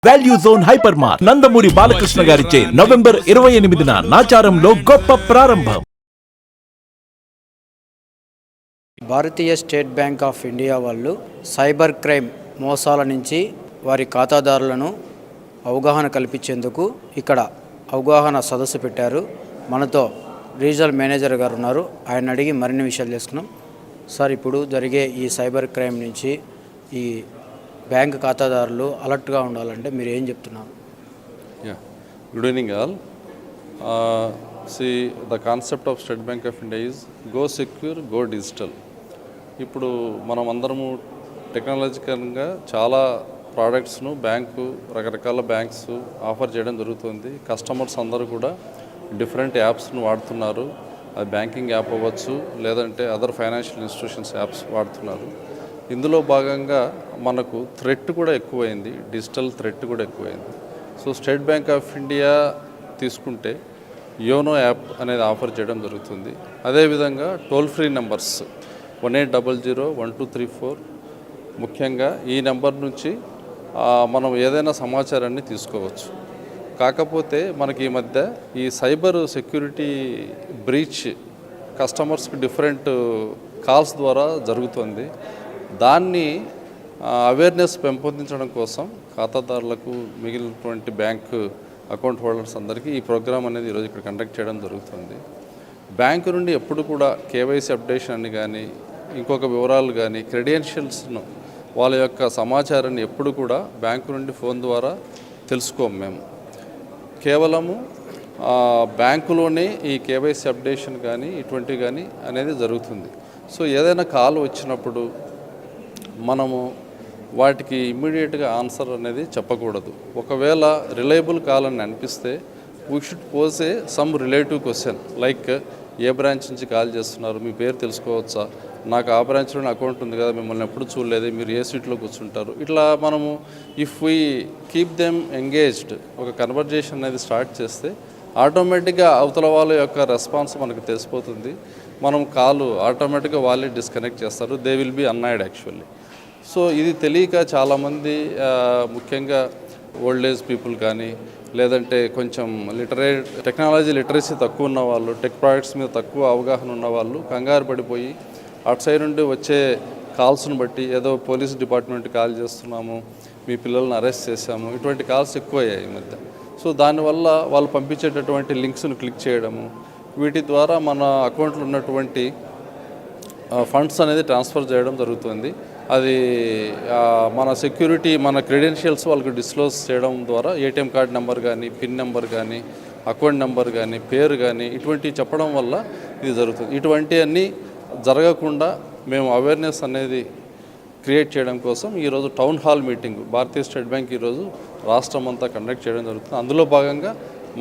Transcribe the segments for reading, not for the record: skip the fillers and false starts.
Value zone hyper mart Nandamuri Balakrishna గారిచే November 28న నాచారంలో గొప్ప ప్రారంభం. భారతీయ స్టేట్ బ్యాంక్ ఆఫ్ ఇండియా వాళ్ళు సైబర్ క్రైమ్ మోసాల నుంచి వారి ఖాతాదారులను అవగాహన కల్పించేందుకు ఇక్కడ అవగాహన సదస్సు పెట్టారు. మనతో రీజనల్ మేనేజర్ గారు ఉన్నారు. ఆయన అడిగి మరిన్ని విషయాలు తెలుసుకున్నాం. సార్, ఇప్పుడు జరిగే ఈ సైబర్ క్రైమ్ నుంచి ఈ బ్యాంక్ ఖాతాదారులు అలర్ట్గా ఉండాలంటే మీరు ఏం చెప్తున్నారు? Good evening all. The concept of state bank of India is go secure, go digital. ఇప్పుడు మనం అందరము టెక్నాలజికల్గా చాలా ప్రోడక్ట్స్ను బ్యాంకు రకరకాల బ్యాంక్స్ ఆఫర్ చేయడం జరుగుతుంది. కస్టమర్స్ అందరూ కూడా డిఫరెంట్ యాప్స్ను వాడుతున్నారు. అది బ్యాంకింగ్ యాప్ అవ్వచ్చు, లేదంటే అదర్ ఫైనాన్షియల్ ఇన్స్టిట్యూషన్స్ యాప్స్ వాడుతున్నారు. ఇందులో భాగంగా మనకు థ్రెట్ కూడా ఎక్కువైంది, డిజిటల్ థ్రెట్ కూడా ఎక్కువైంది. So state bank of India తీసుకుంటే యోనో యాప్ అనేది ఆఫర్ చేయడం జరుగుతుంది. అదేవిధంగా టోల్ ఫ్రీ నెంబర్స్ 1800-1234, ముఖ్యంగా ఈ నెంబర్ నుంచి మనం ఏదైనా సమాచారాన్ని తీసుకోవచ్చు. కాకపోతే మనకి ఈ మధ్య ఈ సైబర్ సెక్యూరిటీ బ్రీచ్ కస్టమర్స్కి డిఫరెంట్ కాల్స్ ద్వారా జరుగుతుంది. దాన్ని అవేర్నెస్ పెంపొందించడం కోసం ఖాతాదారులకు, మిగిలినటువంటి బ్యాంకు అకౌంట్ హోల్డర్స్ అందరికీ ఈ ప్రోగ్రామ్ అనేది ఈరోజు ఇక్కడ కండక్ట్ చేయడం జరుగుతుంది. బ్యాంకు నుండి ఎప్పుడు కూడా కేవైసీ అప్డేషన్ అని కానీ, ఇంకొక వివరాలు కానీ, క్రెడెన్షియల్స్ను, వాళ్ళ యొక్క సమాచారాన్ని ఎప్పుడు కూడా బ్యాంకు నుండి ఫోన్ ద్వారా తెలుసుకోము. మేము కేవలము బ్యాంకులోనే ఈ కేవైసీ అప్డేషన్ కానీ ఇటువంటివి కానీ అనేది జరుగుతుంది. సో ఏదైనా కాల్ వచ్చినప్పుడు మనము వాటికి ఇమ్మీడియట్గా ఆన్సర్ అనేది చెప్పకూడదు. ఒకవేళ రిలయబుల్ కాల్ అని అనిపిస్తే we should pose A some relative question, like A branch నుంచి కాల్ చేస్తున్నారు, మీ పేరు తెలుసుకోవచ్చా, నాకు ఆ బ్రాంచ్లోనే అకౌంట్ ఉంది కదా, మిమ్మల్ని ఎప్పుడు చూడలేదు, మీరు ఏ సీట్లో కూర్చుంటారు, ఇట్లా మనము if we keep them engaged, ఒక కన్వర్జేషన్ అనేది స్టార్ట్ చేస్తే ఆటోమేటిక్గా అవతల వాళ్ళ యొక్క రెస్పాన్స్ మనకు తెలిసిపోతుంది. మనం కాలు ఆటోమేటిక్గా వాళ్ళే డిస్కనెక్ట్ చేస్తారు. They will be annoyed actually. So ఇది తెలియక చాలామంది, ముఖ్యంగా ఓల్డ్ ఏజ్ పీపుల్ కానీ, లేదంటే కొంచెం టెక్నాలజీ లిటరసీ తక్కువ ఉన్న వాళ్ళు, టెక్ ప్రోడక్ట్స్ మీద తక్కువ అవగాహన ఉన్న వాళ్ళు కంగారు పడిపోయి అటు సైడ్ నుండి వచ్చే కాల్స్ను బట్టి ఏదో పోలీస్ డిపార్ట్మెంట్ కాల్ చేస్తున్నాము, మీ పిల్లల్ని అరెస్ట్ చేశాము, ఇటువంటి కాల్స్ ఎక్కువయ్యాయి ఈ మధ్య. సో దానివల్ల వాళ్ళు పంపించేటటువంటి లింక్స్ను క్లిక్ చేయడము, వీటి ద్వారా మన అకౌంట్లో ఉన్నటువంటి ఫండ్స్ అనేది ట్రాన్స్ఫర్ చేయడం జరుగుతుంది. అది మన సెక్యూరిటీ, మన క్రెడెన్షియల్స్ వాళ్ళకి డిస్క్లోజ్ చేయడం ద్వారా ఏటీఎం కార్డ్ నెంబర్ కానీ, పిన్ నెంబర్ కానీ, అకౌంట్ నెంబర్ కానీ, పేరు కానీ, ఇటువంటివి చెప్పడం వల్ల ఇది జరుగుతుంది. ఇటువంటివన్నీ జరగకుండా మేము అవేర్నెస్ అనేది క్రియేట్ చేయడం కోసం ఈరోజు టౌన్ హాల్ మీటింగ్ భారతీయ స్టేట్ బ్యాంక్ ఈరోజు రాష్ట్రం అంతా కండక్ట్ చేయడం జరుగుతుంది. అందులో భాగంగా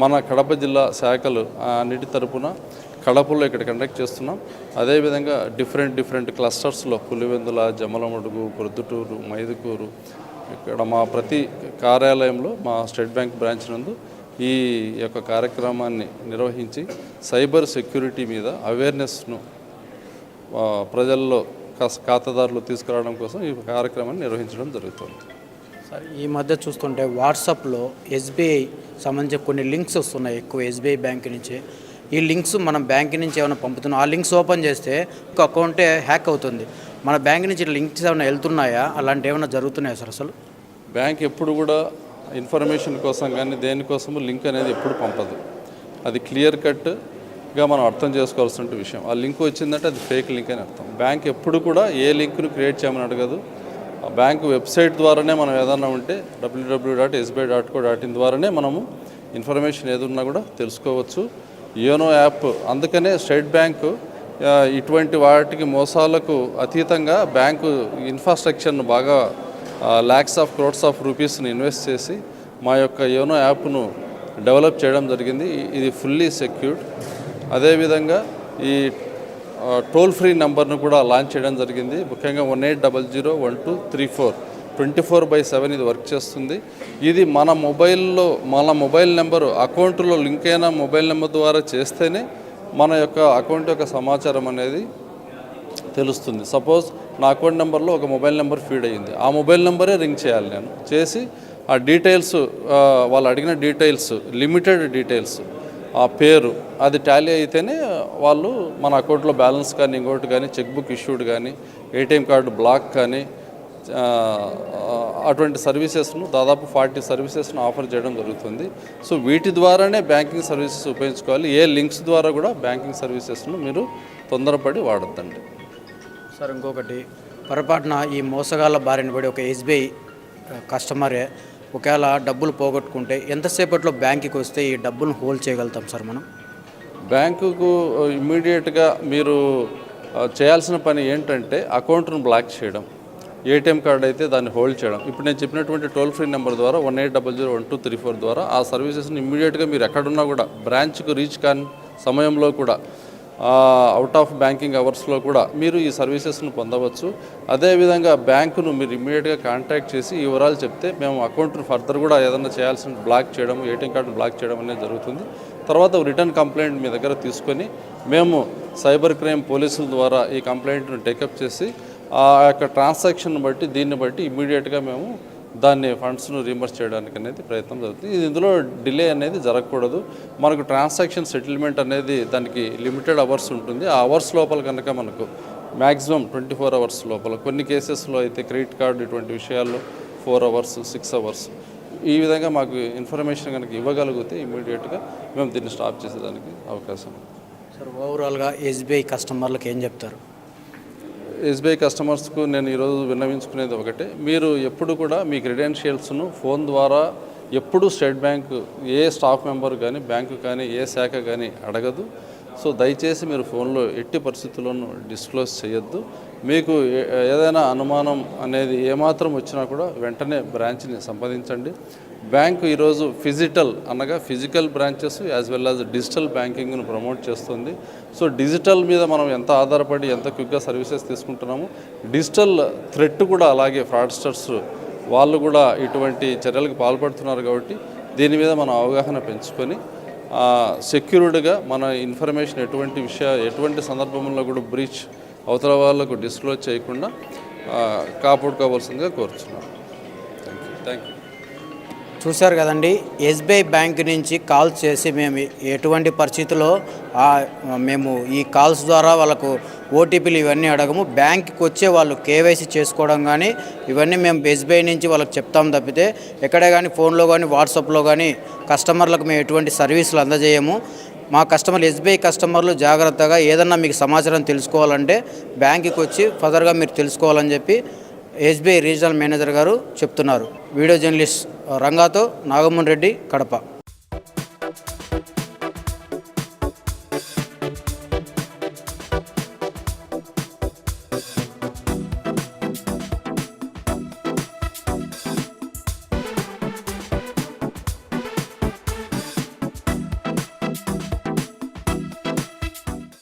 మన కడప జిల్లా శాఖలు అన్నిటి తరపున కడపలో ఇక్కడ కండక్ట్ చేస్తున్నాం. అదేవిధంగా డిఫరెంట్ క్లస్టర్స్లో పులివెందుల, జమ్మలమడుగు, ప్రొద్దుటూరు, మైదుకూరు, ఇక్కడ మా ప్రతి కార్యాలయంలో మా స్టేట్ బ్యాంక్ బ్రాంచ్ నందు ఈ యొక్క కార్యక్రమాన్ని నిర్వహించి సైబర్ సెక్యూరిటీ మీద అవేర్నెస్ను ప్రజల్లో ఖాతాదారులు తీసుకురావడం కోసం ఈ కార్యక్రమాన్ని నిర్వహించడం జరుగుతుంది. సార్, ఈ మధ్య చూస్తుంటే వాట్సాప్లో ఎస్బీఐ సంబంధించి కొన్ని లింక్స్ వస్తున్నాయి ఎక్కువ ఎస్బీఐ బ్యాంక్ నుంచి. ఈ లింక్స్ మనం బ్యాంక్ నుంచి ఏమైనా పంపుతున్నాం, ఆ లింక్స్ ఓపెన్ చేస్తే ఒక అకౌంటే హ్యాక్ అవుతుంది. మన బ్యాంక్ నుంచి లింక్స్ ఏమైనా వెళ్తున్నాయా, అలాంటి ఏమైనా జరుగుతున్నాయా సార్? అసలు బ్యాంక్ ఎప్పుడు కూడా ఇన్ఫర్మేషన్ కోసం కానీ దేనికోసము లింక్ అనేది ఎప్పుడు పంపదు. అది క్లియర్ కట్గా మనం అర్థం చేసుకోవాల్సిన విషయం. ఆ లింక్ వచ్చిందంటే అది ఫేక్ లింక్ అని అర్థం. బ్యాంక్ ఎప్పుడు కూడా ఏ లింక్ను క్రియేట్ చేయమని అడగదు. బ్యాంకు వెబ్సైట్ ద్వారానే మనం ఏదన్నా ఉంటే www.sbi.co.in ద్వారానే మనము ఇన్ఫర్మేషన్ ఏదున్నా కూడా తెలుసుకోవచ్చు. యోనో యాప్, అందుకనే స్టేట్ బ్యాంకు ఇటువంటి వాటికి మోసాలకు అతీతంగా బ్యాంకు ఇన్ఫ్రాస్ట్రక్చర్ను బాగా ల్యాక్స్ ఆఫ్ క్రోడ్స్ ఆఫ్ రూపీస్ని ఇన్వెస్ట్ చేసి మా యొక్క యోనో యాప్ను డెవలప్ చేయడం జరిగింది. ఇది ఫుల్లీ సెక్యూర్డ్. అదేవిధంగా ఈ టోల్ ఫ్రీ నెంబర్ను కూడా లాంచ్ చేయడం జరిగింది. ముఖ్యంగా 1800-1234 24/7 ఇది వర్క్ చేస్తుంది. ఇది మన మొబైల్ నెంబరు అకౌంట్లో లింక్ అయిన మొబైల్ నెంబర్ ద్వారా చేస్తేనే మన యొక్క అకౌంట్ యొక్క సమాచారం అనేది తెలుస్తుంది. సపోజ్ నా అకౌంట్ నెంబర్లో ఒక మొబైల్ నెంబర్ ఫీడ్ అయ్యింది, ఆ మొబైల్ నెంబరే రింగ్ చేయాలి, నేను చేసి ఆ డీటెయిల్స్ వాళ్ళు అడిగిన డీటెయిల్స్ లిమిటెడ్ డీటెయిల్స్ ఆ పేరు అది టాలీ అయితేనే వాళ్ళు మన అకౌంట్లో బ్యాలెన్స్ కానీ ఇంకోటి కానీ చెక్ బుక్ ఇష్యూడ్ కానీ ఏటీఎం కార్డు బ్లాక్ కానీ అటువంటి సర్వీసెస్ను దాదాపు 40 సర్వీసెస్ను ఆఫర్ చేయడం జరుగుతుంది. సో వీటి ద్వారానే బ్యాంకింగ్ సర్వీసెస్ ఉపయోగించుకోవాలి. ఏ లింక్స్ ద్వారా కూడా బ్యాంకింగ్ సర్వీసెస్ను మీరు తొందరపడి వాడొద్దండి. సార్ ఇంకొకటి, పొరపాటున ఈ మోసగాళ్ళ బారిన పడి ఒక ఎస్బీఐ కస్టమరే ఒకవేళ డబ్బులు పోగొట్టుకుంటే ఎంతసేపట్లో బ్యాంకుకి వస్తే ఈ డబ్బులను హోల్డ్ చేయగలుగుతాం సార్ మనం? బ్యాంకుకు ఇమ్మీడియట్గా మీరు చేయాల్సిన పని ఏంటంటే అకౌంట్ను బ్లాక్ చేయడం, ఏటీఎం కార్డు అయితే దాన్ని హోల్డ్ చేయడం. ఇప్పుడు నేను చెప్పినటువంటి టోల్ ఫ్రీ నెంబర్ ద్వారా 18001234 ద్వారా ఆ సర్వీసెస్ని ఇమ్మీడియట్గా మీరు ఎక్కడున్నా కూడా బ్రాంచ్కు రీచ్ కాని సమయంలో కూడా అవుట్ ఆఫ్ బ్యాంకింగ్ అవర్స్లో కూడా మీరు ఈ సర్వీసెస్ను పొందవచ్చు. అదేవిధంగా బ్యాంకును మీరు ఇమ్మీడియట్గా కాంటాక్ట్ చేసి ఈ వివరాలు చెప్తే మేము అకౌంట్ను ఫర్దర్ కూడా ఏదైనా చేయాల్సిన బ్లాక్ చేయడం, ఏటీఎం కార్డును బ్లాక్ చేయడం అనేది జరుగుతుంది. తర్వాత రిటర్న్ కంప్లైంట్ మీ దగ్గర తీసుకొని మేము సైబర్ క్రైమ్ పోలీసుల ద్వారా ఈ కంప్లైంట్ను టేకప్ చేసి ఆ యొక్క ట్రాన్సాక్షన్ బట్టి దీన్ని బట్టి ఇమ్మీడియట్గా మేము దాన్ని ఫండ్స్ను రీంబర్స్ చేయడానికి అనేది ప్రయత్నం జరుగుతుంది. ఇందులో డిలే అనేది జరగకూడదు. మనకు ట్రాన్సాక్షన్ సెటిల్మెంట్ అనేది దానికి లిమిటెడ్ అవర్స్ ఉంటుంది. ఆ అవర్స్ లోపల కనుక మనకు మ్యాక్సిమం 24 అవర్స్ లోపల, కొన్ని కేసెస్లో అయితే క్రెడిట్ కార్డు ఇటువంటి విషయాల్లో 4 అవర్స్ 6 అవర్స్ ఈ విధంగా మాకు ఇన్ఫర్మేషన్ కనుక ఇవ్వగలిగితే ఇమ్మీడియట్గా మేము దీన్ని స్టాప్ చేసేదానికి అవకాశం. సార్ ఓవరాల్గా ఎస్బీఐ కస్టమర్లకు ఏం చెప్తారు? ఎస్బీఐ కస్టమర్స్కు నేను ఈరోజు విన్నవించుకునేది ఒకటే, మీరు ఎప్పుడు కూడా మీ క్రెడెన్షియల్స్ను ఫోన్ ద్వారా ఎప్పుడు స్టేట్ బ్యాంక్ ఏ స్టాఫ్ మెంబర్ కానీ బ్యాంకు కానీ ఏ శాఖ కానీ అడగదు. సో దయచేసి మీరు ఫోన్లో ఎట్టి పరిస్థితుల్లోనూ డిస్క్లోజ్ చేయొద్దు. మీకు ఏదైనా అనుమానం అనేది ఏమాత్రం వచ్చినా కూడా వెంటనే బ్రాంచ్ని సంప్రదించండి. బ్యాంకు ఈరోజు physical branches as well as digital బ్యాంకింగ్ను ప్రమోట్ చేస్తుంది. సో డిజిటల్ మీద మనం ఎంత ఆధారపడి ఎంత క్విక్గా సర్వీసెస్ తీసుకుంటున్నామో డిజిటల్ థ్రెట్ కూడా అలాగే ఫ్రాడ్స్టర్స్ వాళ్ళు కూడా ఇటువంటి చర్యలకు పాల్పడుతున్నారు. కాబట్టి దీని మీద మనం అవగాహన పెంచుకొని సెక్యూర్డ్గా మన ఇన్ఫర్మేషన్ ఎటువంటి సందర్భంలో కూడా బ్రీచ్ అవతల వాళ్ళకు డిస్క్లోజ్ చేయకుండా కాపాడుకోవాల్సిందిగా కోరుతున్నాను. Thank you. చూశారు కదండి, ఎస్బీఐ బ్యాంక్ నుంచి కాల్ చేసి మేము ఎటువంటి పరిస్థితుల్లో మేము ఈ కాల్స్ ద్వారా వాళ్ళకు ఓటీపీలు ఇవన్నీ అడగము. బ్యాంక్కి వచ్చే వాళ్ళు కేవైసీ చేసుకోవడం కానీ ఇవన్నీ మేము ఎస్బీఐ నుంచి వాళ్ళకి చెప్తాం తప్పితే ఎక్కడే కానీ ఫోన్లో కానీ వాట్సాప్లో కానీ కస్టమర్లకు మేము ఎటువంటి సర్వీసులు అందజేయము. మా ఎస్బీఐ కస్టమర్లు జాగ్రత్తగా ఏదన్నా మీకు సమాచారం తెలుసుకోవాలంటే బ్యాంకుకి వచ్చి ఫర్దర్గా మీరు తెలుసుకోవాలని చెప్పి ఎస్బీఐ రీజనల్ మేనేజర్ గారు చెప్తున్నారు. వీడియో జర్నలిస్ట్ రంగాతో నాగమోహన్ రెడ్డి, కడప.